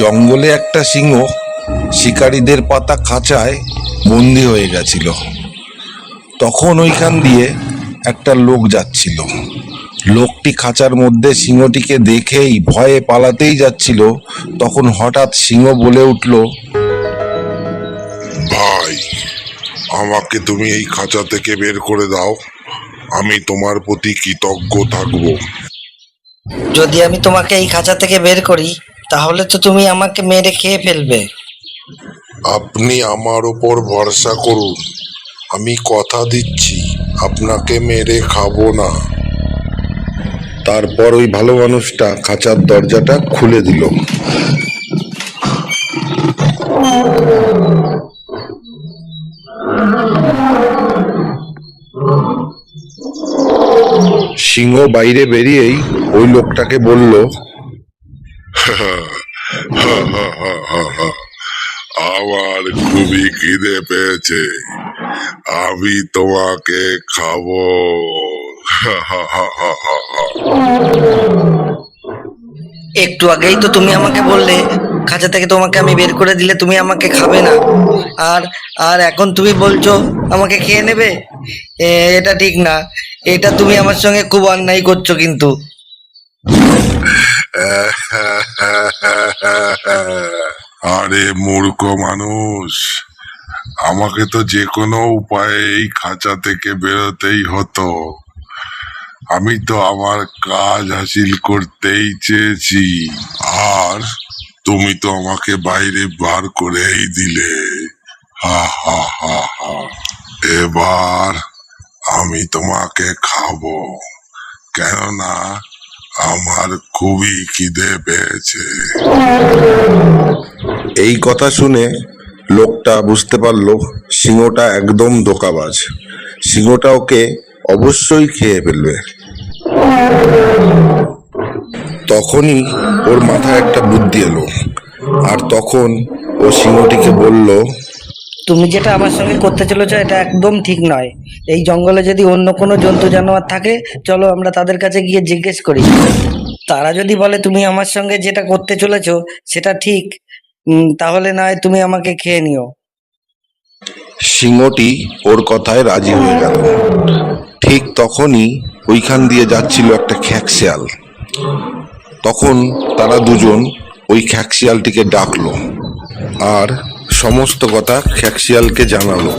জঙ্গলে একটা সিংহ শিকারীদের পাতা খাঁচায় বন্দি হয়ে গেছিল। তখন ওইখান দিয়ে একটা লোক যাচ্ছিল। লোকটি খাঁচার মধ্যে সিংহটিকে দেখেই ভয়ে পালাতেই যাচ্ছিল। তখন হঠাৎ সিংহ বলে উঠল, ভাই, আমাকে তুমি এই খাঁচা থেকে বের করে দাও, আমি তোমার প্রতি কৃতজ্ঞ থাকবো। যদি আমি তোমাকে এই খাঁচা থেকে বের করি তাহলে তো তুমি আমাকে মেরে খেয়ে ফেলবে। আপনি আমার ওপর ভরসা করুন, আমি কথা দিচ্ছি আপনাকে মেরে খাবো না। তারপর ওই ভালো মানুষটা খাঁচার দরজাটা খুলে দিল। সিংহ বাইরে বেরিয়েই ওই লোকটাকে বলল, আমার খুবই খিদে পেয়েছে, আমি তোমাকে খাবো। একটু আগেই তো তুমি আমাকে বললে খাঁচা থেকে তোমাকে আমি বের করে দিলে তুমি আমাকে খাবে না, আর আর এখন তুমি বলছো আমাকে খেয়ে নেবে। এটা ঠিক না, এটা তুমি আমার সঙ্গে খুব অন্যায় করছো কিন্তু। আরে মূর্খ মানুষ, আমাকে তো যে কোনো উপায়ে এই খাঁচা থেকে বেরোতেই হতো। আমি তো আমার কাজ হাসিল করতেই চেয়েছি, আর তুমি তো আমাকে বাইরে বার করেই দিলে। হা হা হা হা। এবার আমি তোমাকে খাবো, কেননা আমার খুবই খিদে পেয়েছে। এই কথা শুনে লোকটা বুঝতে পারলো সিংহটা একদম ধোঁকাবাজ। সিংহটা ওকে অবশ্যই খেয়ে ফেলবে। তখনই ওর মাথায় একটা বুদ্ধি এলো, আর তখন ও সিংহটিকে বলল, তুমি যেটা আমার সঙ্গে করতে চলেছো এটা একদম ঠিক নয়। এই জঙ্গলে যদি অন্য কোনো জন্তু জানোয়ার থাকে চলো আমরা তাদের কাছে গিয়ে জিজ্ঞেস করি। তারা যদি বলে তুমি আমার সঙ্গে যেটা করতে চলেছো সেটা ঠিক, তাহলে নয় তুমি আমাকে খেয়ে নিও। সিংহটি ওর কথায় রাজি হয়ে গেল। ঠিক তখনই ওইখান দিয়ে যাচ্ছিল একটা খ্যাঁকশিয়াল। তখন তারা দুজন ওই খ্যাঁকশিয়ালটিকে ডাকলো আর সমস্ত কথা খ্যাঁকশিয়ালকে জানালো।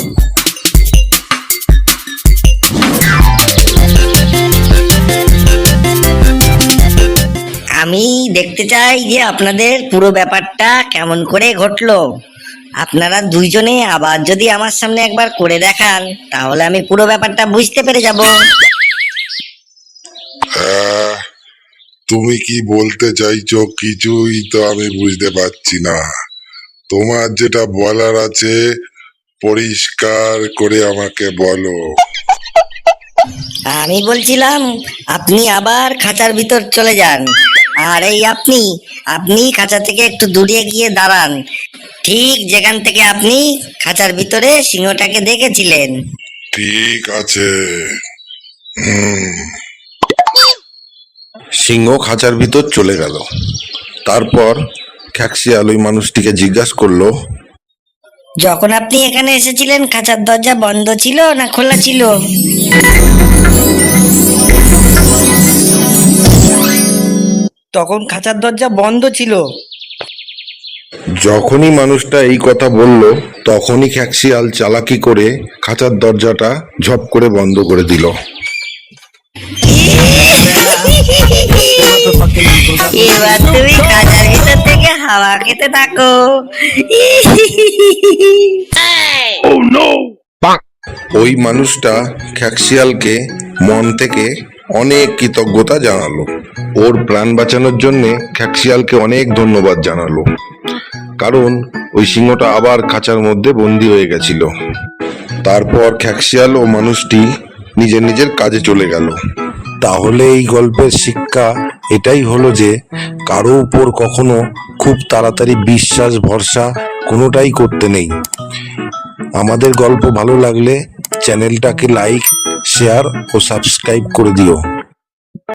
আমি দেখতে চাই যে আপনাদের পুরো ব্যাপারটা কেমন করে ঘটলো। আপনারা দুইজনে আবার যদি আমার সামনে একবার করে দেখান তাহলে আমি পুরো ব্যাপারটা বুঝতে পেরে যাব। তুমি কি বলতে চাইছো কিছুই তো আমি বুঝতে পারছি না। তোমার যেটা বলার আছে পরিষ্কার করে আমাকে বলো। আমি বলছিলাম আপনি আবার খাঁচার ভিতর চলে যান, আর এই আপনি আপনি খাঁচা থেকে একটু দূরে গিয়ে দাঁড়ান, ঠিক যেখান থেকে আপনি খাঁচার ভিতরে সিংহটাকে দেখেছিলেন। ঠিক আছে। সিংহ খাঁচার ভিতর চলে গেল। তারপর খ্যাঁকশিয়াল ওই মানুষটিকে জিজ্ঞাসা করলো, যখন আপনি এখানে এসেছিলেন খাঁচার দরজা বন্ধ ছিল না খোলা ছিল? তখন খাঁচার দরজা বন্ধ ছিল। যখনই মানুষটা এই কথা বলল তখনই খ্যাঁকশিয়াল চালাকি করে খাঁচার দরজাটা ঝপ করে বন্ধ করে দিল। এবার তুমি খাঁচার ভিতর থেকে হাওয়া খেতে থাকো। ওই মানুষটা খ্যাঁকশিয়ালকে মন থেকে অনেক কৃতজ্ঞতা জানালো। ওর প্রাণ বাঁচানোর জন্যে খ্যাঁকশিয়ালকে অনেক ধন্যবাদ জানালো, কারণ ওই সিংহটা আবার খাঁচার মধ্যে বন্দি হয়ে গেছিল। তারপর খ্যাঁকশিয়াল ও মানুষটি নিজের নিজের কাজে চলে গেল। তাহলে এই গল্পের শিক্ষা এটাই হলো যে কারো উপর কখনো খুব তাড়াতাড়ি বিশ্বাস ভরসা কোনোটাই করতে নেই। আমাদের গল্প ভালো লাগলে চ্যানেলটাকে লাইক, শেয়ার ও সাবস্ক্রাইব করে দিও।